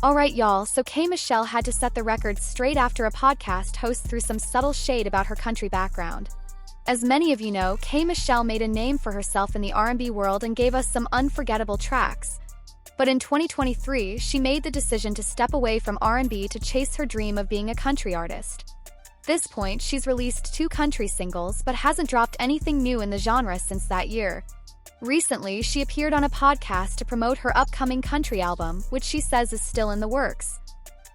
Alright y'all, so K. Michelle had to set the record straight after a podcast host threw some subtle shade about her country background. As many of you know, K. Michelle made a name for herself in the R&B world and gave us some unforgettable tracks. But in 2023, she made the decision to step away from R&B to chase her dream of being a country artist. At this point, she's released 2 country singles but hasn't dropped anything new in the genre since that year. Recently, she appeared on a podcast to promote her upcoming country album, which she says is still in the works.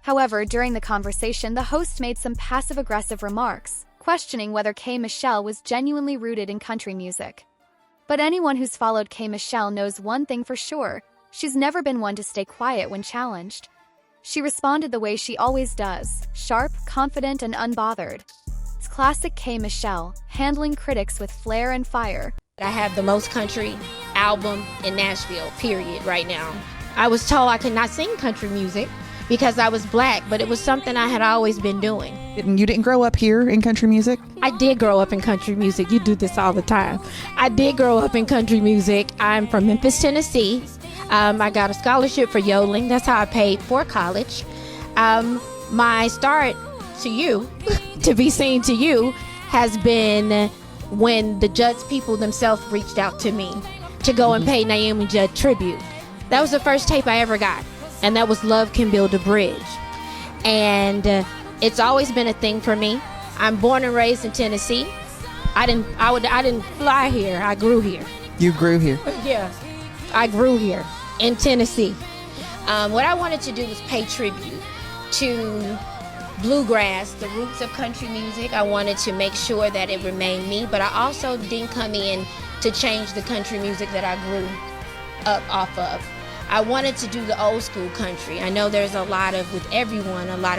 However, during the conversation, the host made some passive-aggressive remarks, questioning whether K. Michelle was genuinely rooted in country music. But anyone who's followed K. Michelle knows one thing for sure: she's never been one to stay quiet when challenged. She responded the way she always does, sharp, confident, and unbothered. It's classic K. Michelle, handling critics with flair and fire. I have the most country album in Nashville, period, right now. I was told I could not sing country music because I was black, but it was something I had always been doing. You didn't grow up here in country music? I did grow up in country music. You do this all the time. I did grow up in country music. I'm from Memphis, Tennessee. I got a scholarship for yodeling. That's how I paid for college. My start to you, to be seen to you, has been when the Judd's people themselves reached out to me to go and pay Naomi Judd tribute. That was the first tape I ever got, and that was Love Can Build a Bridge. And it's always been a thing for me. I'm born and raised in Tennessee. I didn't fly here. I grew here. You grew here? Yeah, I grew here in Tennessee. What I wanted to do was pay tribute to bluegrass, the roots of country music. I wanted to make sure that it remained me, but I also didn't come in to change the country music that I grew up off of. I wanted to do the old school country. I know there's a lot of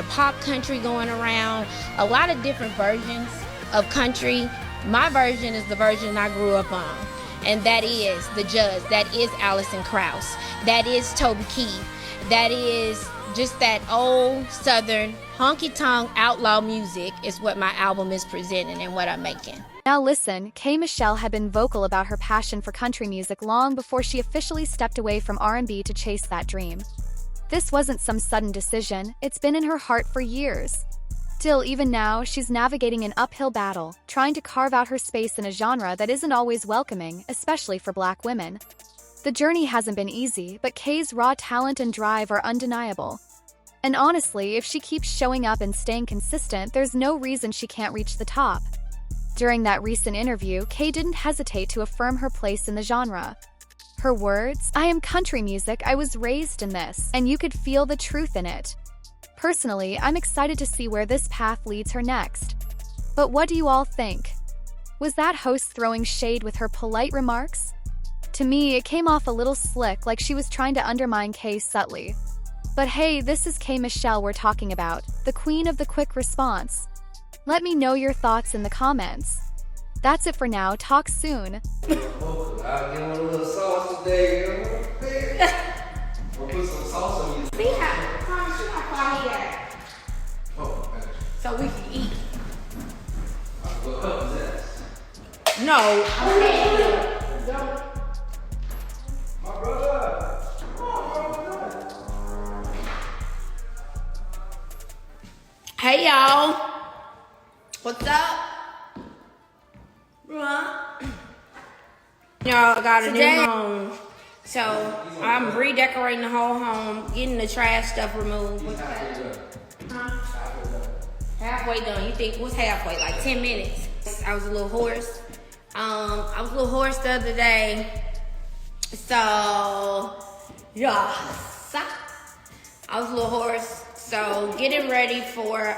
pop country going around, a lot of different versions of country. My version is the version I grew up on, and that is the Judds, that is Alison Krauss, that is Toby Keith, that is just that old Southern honky-tonk outlaw music is what my album is presenting and what I'm making. Now listen, K. Michelle had been vocal about her passion for country music long before she officially stepped away from R&B to chase that dream. This wasn't some sudden decision, it's been in her heart for years. Still, even now, she's navigating an uphill battle, trying to carve out her space in a genre that isn't always welcoming, especially for Black women. The journey hasn't been easy, but K's raw talent and drive are undeniable. And honestly, if she keeps showing up and staying consistent, there's no reason she can't reach the top. During that recent interview, K didn't hesitate to affirm her place in the genre. Her words, "I am country music, I was raised in this, and you could feel the truth in it." Personally, I'm excited to see where this path leads her next. But what do you all think? Was that host throwing shade with her polite remarks? To me, it came off a little slick, like she was trying to undermine K subtly. But hey, this is K. Michelle we're talking about, the queen of the quick response. Let me know your thoughts in the comments. That's it for now, talk soon. I'll give him a little sauce today, you know? We'll put some sauce on you. See how far here, Oh, man. so we can eat. What cup is that? No, don't. My brother. Come on, brother. Hey y'all, what's up? Y'all got a new home, so I'm redecorating the whole home, getting the trash stuff removed. What's that? Halfway done. You think what's halfway? Like 10 minutes. I was a little hoarse. I was a little hoarse the other day, so yeah, I was a little hoarse. So getting ready for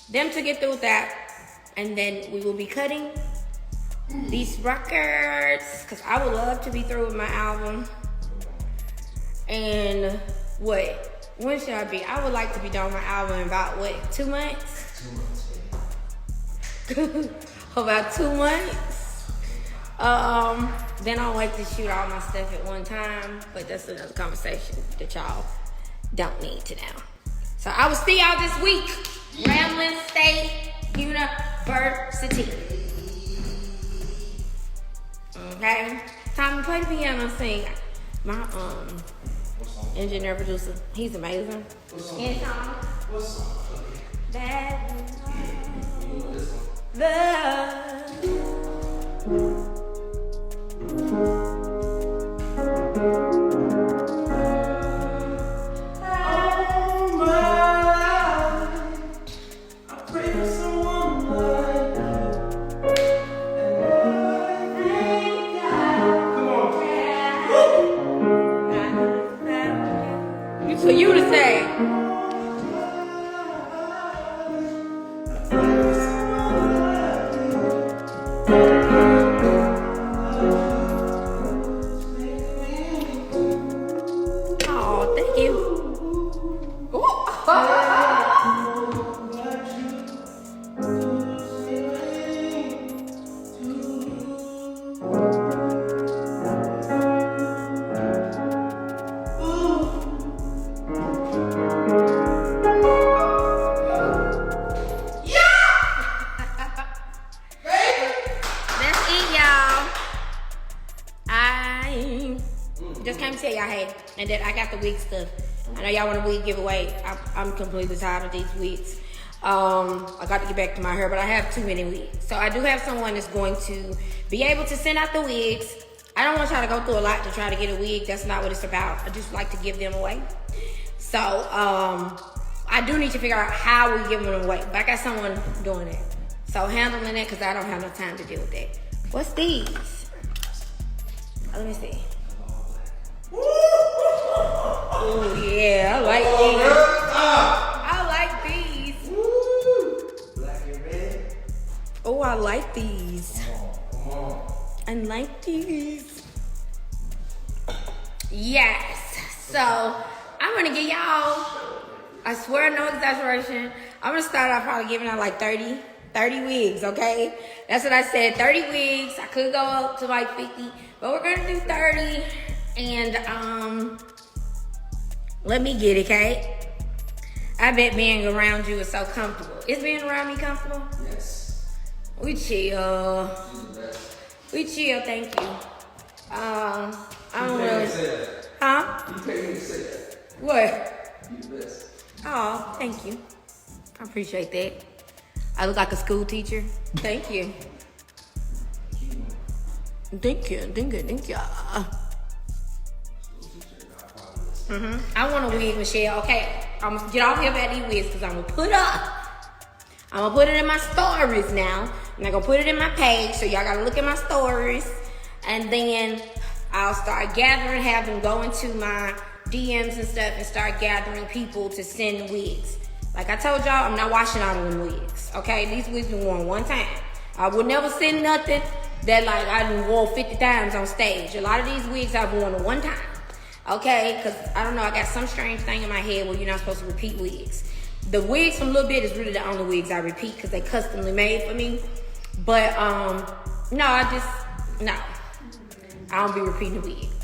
them to get through with that, and then we will be cutting these records because I would love to be through with my album. And when should I be? I would like to be done with my album in about 2 months? 2 months. About 2 months. Then I like to shoot all my stuff at one time, but that's another conversation that y'all don't need to know. So I will see y'all this week. Ramblin' State University. Okay? Time to play the piano, sing. My engineer producer. He's amazing. And What song? that You know this one. All my life, I pray for someone like you. And I think it's for you to say. Oh, thank you. That's it, y'all. I just came to tell y'all, hey, and that I got the wig stuff. I know y'all want a wig giveaway. I'm completely tired of these wigs. I got to get back to my hair, but I have too many wigs. So I do have someone that's going to be able to send out the wigs. I don't want y'all to go through a lot to try to get a wig. That's not what it's about. I just like to give them away. So I do need to figure out how we give them away. But I got someone doing it. So handling it, because I don't have no time to deal with that. What's these? Let me see. Oh yeah, I like these. I like these. black and red. Oh, I like these. Come on. I like these. Yes. So I'm gonna give y'all, I swear no exaggeration, I'm gonna start off probably giving out like 30 wigs, okay? That's what I said, 30 wigs. I could go up to like 50, but we're gonna do 30. And let me get it, okay? I bet being around you is so comfortable. Is being around me comfortable? Yes. We chill. She's the best. We chill, thank you. I don't You pay me really. to say that. Huh? You pay me to say that. What? You the best. Oh, thank you. I appreciate that. I look like a school teacher. Thank you. Thank you. I want a wig, Michelle. Okay, I'm gonna get off here about these wigs because I'm gonna put it in my stories now. And I'm gonna put it in my page, so y'all gotta look at my stories. And then I'll start gathering, have them go into my DMs and stuff and start gathering people to send wigs. Like I told y'all, I'm not washing all of them wigs, okay? These wigs been worn one time. I would never send nothing that like I done wore 50 times on stage. A lot of these wigs I've worn one time, okay? Because I don't know, I got some strange thing in my head where you're not supposed to repeat wigs. The wigs from Little Bit is really the only wigs I repeat because they customly made for me. But no, I don't be repeating the wigs.